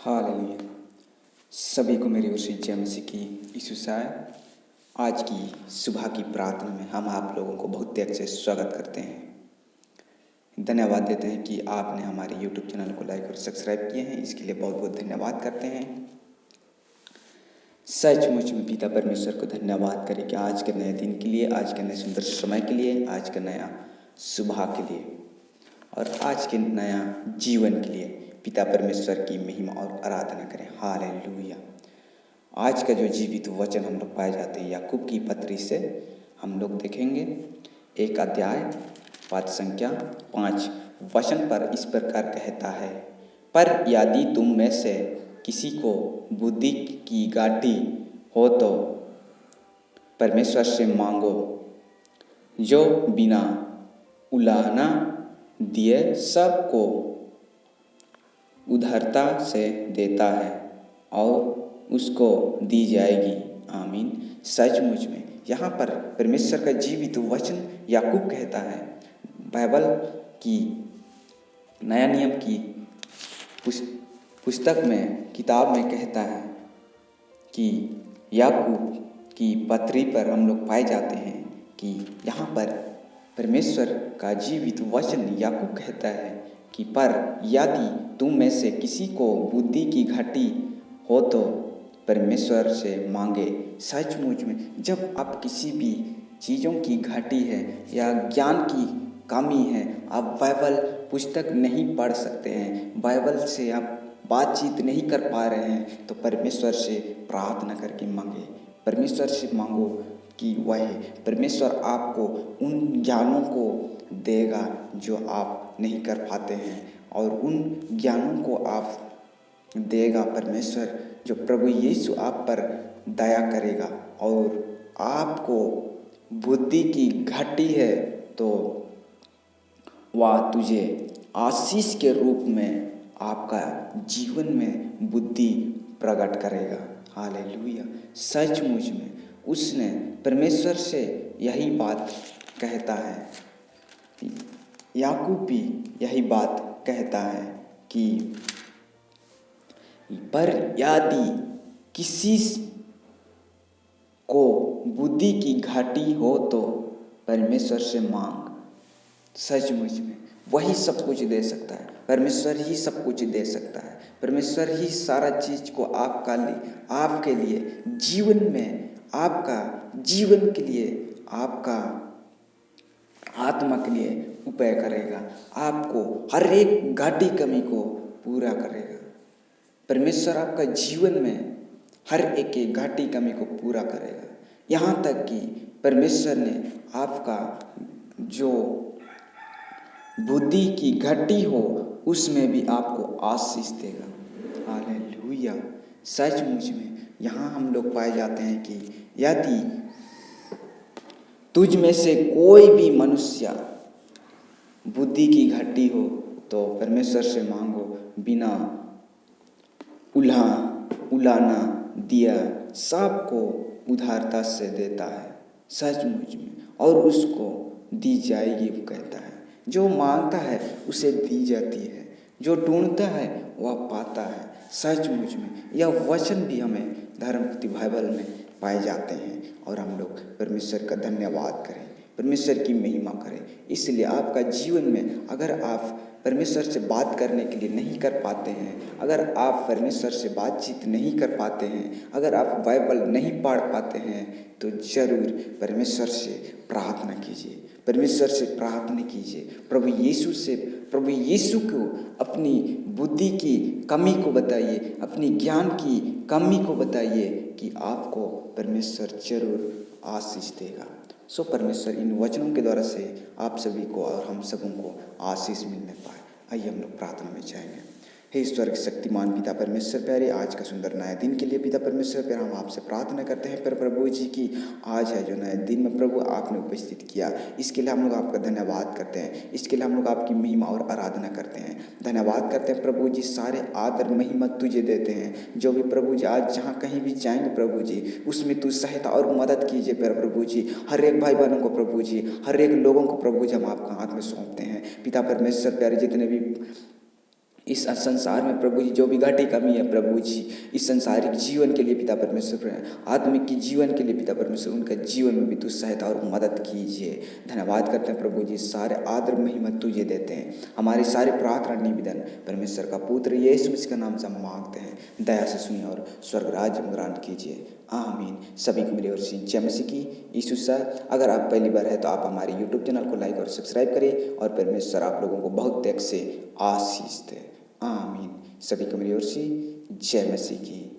Hallelujah. सभी को मेरी ओर से जय मसीह की यीशु साय। आज की सुबह की प्रार्थना में हम आप लोगों को बहुत त्याग से स्वागत करते हैं। धन्यवाद देते हैं कि आपने हमारे YouTube चैनल को लाइक और सब्सक्राइब किए हैं। इसके लिए बहुत बहुत धन्यवाद करते हैं। सचमुच में पिता परमेश्वर को धन्यवाद करें कि आज के नए दिन के लिए, आज के नए सुंदर समय के लिए, आज का नया सुबह के लिए और आज के नया जीवन के लिए पिता परमेश्वर की महिमा और आराधना करें। हालेलुया। आज का जो जीवित वचन हम लोग पाए जाते हैं याकूब की पत्री से हम लोग देखेंगे। 1 अध्याय पद संख्या 5 वचन पर इस प्रकार कहता है, पर यदि तुम में से किसी को बुद्धि की गांठी हो तो परमेश्वर से मांगो, जो बिना उलाहना दिए सबको उदारता से देता है और उसको दी जाएगी। आमीन। सचमुच में यहाँ पर परमेश्वर का जीवित वचन याकूब कहता है। बाइबल की नया नियम की पुस्तक में किताब में कहता है कि याकूब की पत्री पर हम लोग पाए जाते हैं कि यहाँ पर परमेश्वर का जीवित वचन याकूब कहता है कि पर यदि तुम में से किसी को बुद्धि की घाटी हो तो परमेश्वर से मांगे। सचमुच में जब आप किसी भी चीज़ों की घाटी है या ज्ञान की कमी है, आप बाइबल पुस्तक नहीं पढ़ सकते हैं, बाइबल से आप बातचीत नहीं कर पा रहे हैं, तो परमेश्वर से प्रार्थना करके मांगे। परमेश्वर से मांगो कि वह परमेश्वर आपको उन ज्ञानों को देगा जो आप नहीं कर पाते हैं, और उन ज्ञानों को आप देगा परमेश्वर जो प्रभु यीशु आप पर दया करेगा। और आपको बुद्धि की घाटी है तो वह तुझे आशीष के रूप में आपका जीवन में बुद्धि प्रकट करेगा। हालेलुया। सचमुच में उसने परमेश्वर से यही बात कहता है, याकूब भी यही बात कहता है कि पर यदि किसी को बुद्धि की घाटी हो तो परमेश्वर से मांग। सचमुच में वही सब कुछ दे सकता है, परमेश्वर ही सब कुछ दे सकता है, परमेश्वर ही सारा चीज़ को आपके लिए जीवन में, आपका जीवन के लिए, आपका आत्मा के लिए उपाय करेगा, आपको हर एक घाटी कमी को पूरा करेगा। परमेश्वर आपका जीवन में हर एक घाटी कमी को पूरा करेगा। यहाँ तक कि परमेश्वर ने आपका जो बुद्धि की घाटी हो उसमें भी आपको आशीष देगा। हालेलुया। सचमुच में यहाँ हम लोग पाए जाते हैं कि यदि तुझ में से कोई भी मनुष्य बुद्धि की घाटी हो तो परमेश्वर से मांगो, बिना उलाहना दिया सबको उदारता से देता है। सचमुच में और उसको दी जाएगी। वो कहता है जो मांगता है उसे दी जाती है, जो ढूंढता है वह पाता है। सचमुच में यह वचन भी हमें धर्मपति बाइबल में पाए जाते हैं और हम लोग परमेश्वर का धन्यवाद करें, परमेश्वर की महिमा करें। इसलिए आपका जीवन में अगर आप परमेश्वर से बात करने के लिए नहीं कर पाते हैं, अगर आप परमेश्वर से बातचीत नहीं कर पाते हैं, अगर आप बाइबल नहीं पढ़ पाते हैं, तो ज़रूर परमेश्वर से प्रार्थना कीजिए, परमेश्वर से प्रार्थना कीजिए। प्रभु यीशु को अपनी बुद्धि की कमी को बताइए, अपनी ज्ञान की कमी को बताइए कि आपको परमेश्वर जरूर आशीष देगा। सो परमेश्वर इन वचनों के द्वारा से आप सभी को और हम सबों को आशीष मिलने पाए। आइए हम लोग प्रार्थना में जाएंगे। हे ईश्वर के शक्तिमान पिता परमेश्वर प्यारे, आज का सुंदर नया दिन के लिए पिता परमेश्वर प्यारे हम आपसे प्रार्थना करते हैं। पर प्रभु जी की आज है जो नया दिन में प्रभु आपने उपस्थित किया, इसके लिए हम लोग आपका धन्यवाद करते हैं। इसके लिए हम लोग आपकी महिमा और आराधना करते हैं, धन्यवाद करते हैं प्रभु जी। सारे आदर महिमा तुझे देते हैं। जो भी प्रभु जी आज जहाँ कहीं भी जाएंगे प्रभु जी, उसमें तू सहायता और मदद कीजिए प्रभु जी। हर एक भाई बहनों को प्रभु जी, हर एक लोगों को प्रभु जी हम आपका हाथ में सौंपते हैं पिता परमेश्वर प्यारे। जितने भी इस संसार में प्रभु जी जो भी घटी कमी है प्रभु जी, इस संसारिक जीवन के लिए पिता परमेश्वर, आत्मिक की जीवन के लिए पिता परमेश्वर, उनका जीवन में भी तू सहायता और मदद कीजिए। धन्यवाद करते हैं प्रभु जी, सारे आदर महिमा तुझे देते हैं। हमारे सारे प्रार्थना निवेदन परमेश्वर का पुत्र यीशु मसीह का नाम से मांगते हैं, दया से सुनिए और स्वर्ग राज्य में ग्रहण कीजिए। आमीन। सभी को मेरी ओर से जय मसीह की। यीशु सर, अगर आप पहली बार है तो आप हमारे यूट्यूब चैनल को लाइक और सब्सक्राइब करें और परमेश्वर आप लोगों को बहुत त्याग से आशीष दे। आमीन। सभी को मेरी ओर से जय मसीह की।